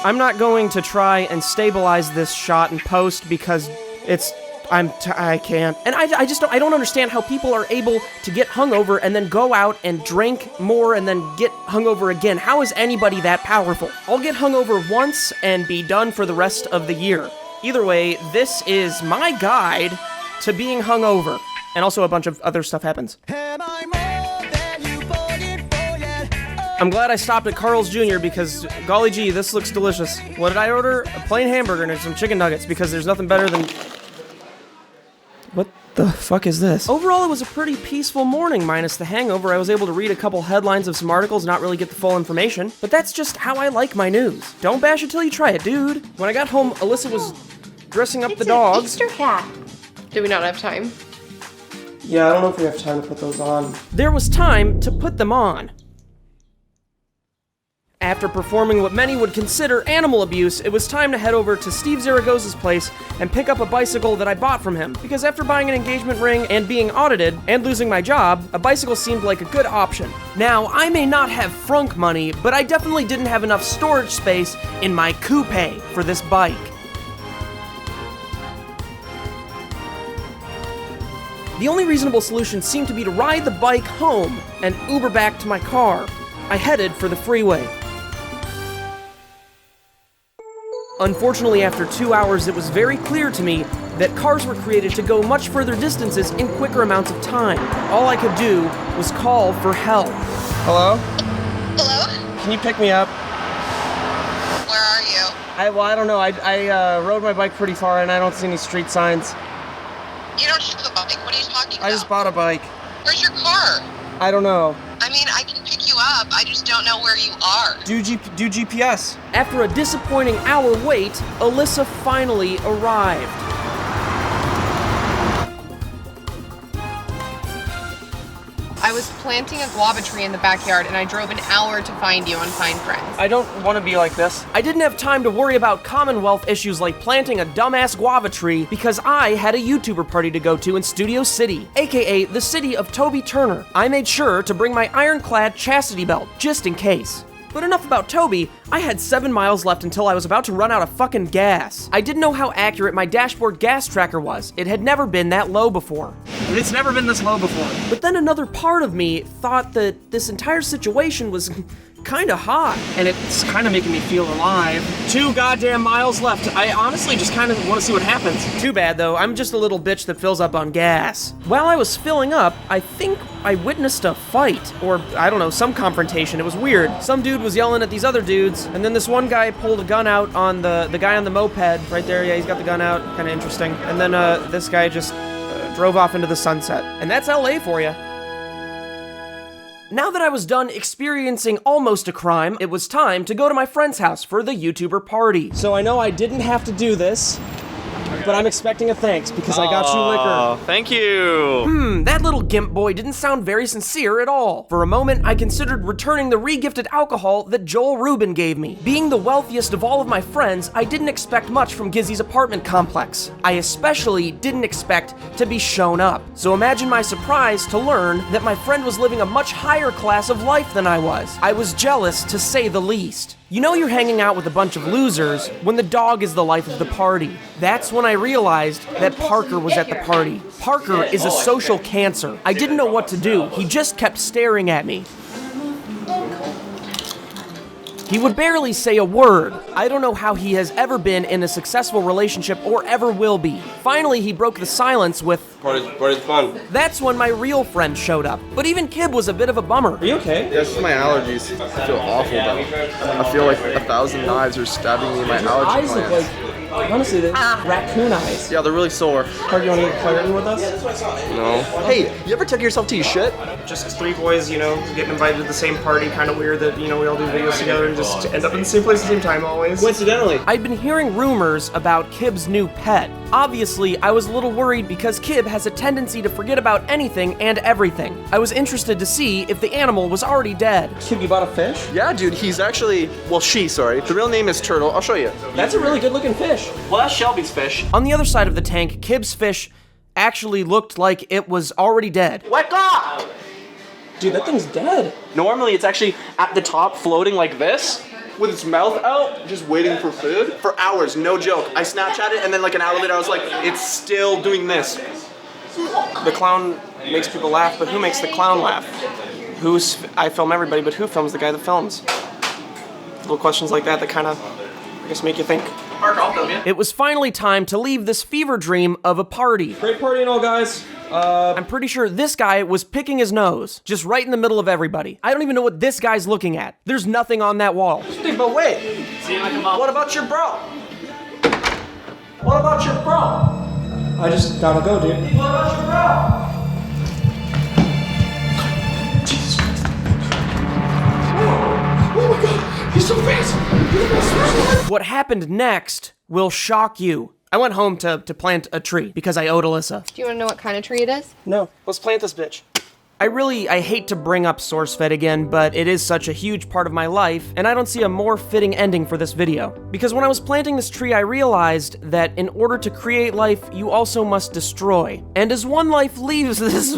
I'm not going to try and stabilize this shot in post because I can't. And I just don't understand how people are able to get hungover and then go out and drink more and then get hungover again. How is anybody that powerful? I'll get hungover once and be done for the rest of the year. Either way, this is my guide to being hungover. And also a bunch of other stuff happens. I'm glad I stopped at Carl's Jr. because, golly gee, this looks delicious. What did I order? A plain hamburger and some chicken nuggets because there's nothing better than... What the fuck is this? Overall, it was a pretty peaceful morning, minus the hangover. I was able to read a couple headlines of some articles, not really get the full information. But that's just how I like my news. Don't bash it till you try it, dude. When I got home, Alyssa was dressing up the dogs. It's an Easter hat. Do we not have time? Yeah, I don't know if we have time to put those on. There was time to put them on. After performing what many would consider animal abuse, it was time to head over to Steve Zaragoza's place and pick up a bicycle that I bought from him. Because after buying an engagement ring and being audited and losing my job, a bicycle seemed like a good option. Now, I may not have frunk money, but I definitely didn't have enough storage space in my coupe for this bike. The only reasonable solution seemed to be to ride the bike home and Uber back to my car. I headed for the freeway. Unfortunately, after 2 hours, it was very clear to me that cars were created to go much further distances in quicker amounts of time. All I could do was call for help. Hello? Hello? Can you pick me up? Where are you? I don't know. I rode my bike pretty far and I don't see any street signs. You don't have a bike. What are you talking about? I just bought a bike. Where's your car? I don't know. I mean, I can pick you up. I just don't know where you are. Do GPS. After a disappointing hour wait, Alyssa finally arrived. I was planting a guava tree in the backyard and I drove an hour to find you on Find Friends. I don't want to be like this. I didn't have time to worry about Commonwealth issues like planting a dumbass guava tree because I had a YouTuber party to go to in Studio City, aka the city of Toby Turner. I made sure to bring my ironclad chastity belt, just in case. But enough about Toby, I had 7 miles left until I was about to run out of fucking gas. I didn't know how accurate my dashboard gas tracker was. It had never been that low before. It's never been this low before. But then another part of me thought that this entire situation was kinda hot. And it's kinda making me feel alive. 2 goddamn miles left. I honestly just kinda wanna see what happens. Too bad though, I'm just a little bitch that fills up on gas. While I was filling up, I think I witnessed a fight. Or, I don't know, some confrontation. It was weird. Some dude was yelling at these other dudes, and then this one guy pulled a gun out on the guy on the moped. Right there, yeah, he's got the gun out. Kinda interesting. And then this guy just drove off into the sunset. And that's LA for you. Now that I was done experiencing almost a crime, it was time to go to my friend's house for the YouTuber party. So I know I didn't have to do this, but I'm expecting a thanks because I got you liquor. Oh, thank you. That little gimp boy didn't sound very sincere at all. For a moment, I considered returning the re-gifted alcohol that Joel Rubin gave me. Being the wealthiest of all of my friends, I didn't expect much from Gizzy's apartment complex. I especially didn't expect to be shown up. So imagine my surprise to learn that my friend was living a much higher class of life than I was. I was jealous, to say the least. You know you're hanging out with a bunch of losers when the dog is the life of the party. That's when I realized that Parker was at the party. Parker is a social cancer. I didn't know what to do. He just kept staring at me. He would barely say a word. I don't know how he has ever been in a successful relationship or ever will be. Finally, he broke the silence with, Party's fun. that's when my real friend showed up. But even Kib was a bit of a bummer. Are you okay? Yeah, it's just my allergies. I feel awful about it. I feel like 1,000 knives are stabbing me in my allergy glands. Honestly, they're raccoon eyes. Yeah, they're really sore. Parker, you want to get clarity with us? No. Hey, you ever take yourself to your shit? Just 3 boys, getting invited to the same party. Kind of weird that, we all do videos together and just end up in the same place at the same time always. Coincidentally. I'd been hearing rumors about Kib's new pet. Obviously, I was a little worried because Kib has a tendency to forget about anything and everything. I was interested to see if the animal was already dead. Kib, you bought a fish? Yeah, dude, he's actually, sorry. The real name is Turtle. I'll show you. That's a really good looking fish. Well, that's Shelby's fish. On the other side of the tank, Kib's fish actually looked like it was already dead. Let go! Dude, that thing's dead. Normally, it's actually at the top floating like this. with its mouth out, just waiting for food for hours, no joke. I Snapchat it and then like an hour later I was like, it's still doing this. The clown makes people laugh, but who makes the clown laugh? I film everybody, but who films the guy that films? Little questions like that kind of, I guess, make you think. It was finally time to leave this fever dream of a party. Great party and all, guys. I'm pretty sure this guy was picking his nose, just right in the middle of everybody. I don't even know what this guy's looking at. There's nothing on that wall. But wait, what about your bro? What about your bro? I just gotta go, dude. What about your bro? Oh my god, he's so fast! What happened next will shock you. I went home to plant a tree because I owed Alyssa. Do you want to know what kind of tree it is? No, let's plant this bitch. I hate to bring up SourceFed again, but it is such a huge part of my life, and I don't see a more fitting ending for this video. Because when I was planting this tree, I realized that in order to create life, you also must destroy. And as one life leaves this...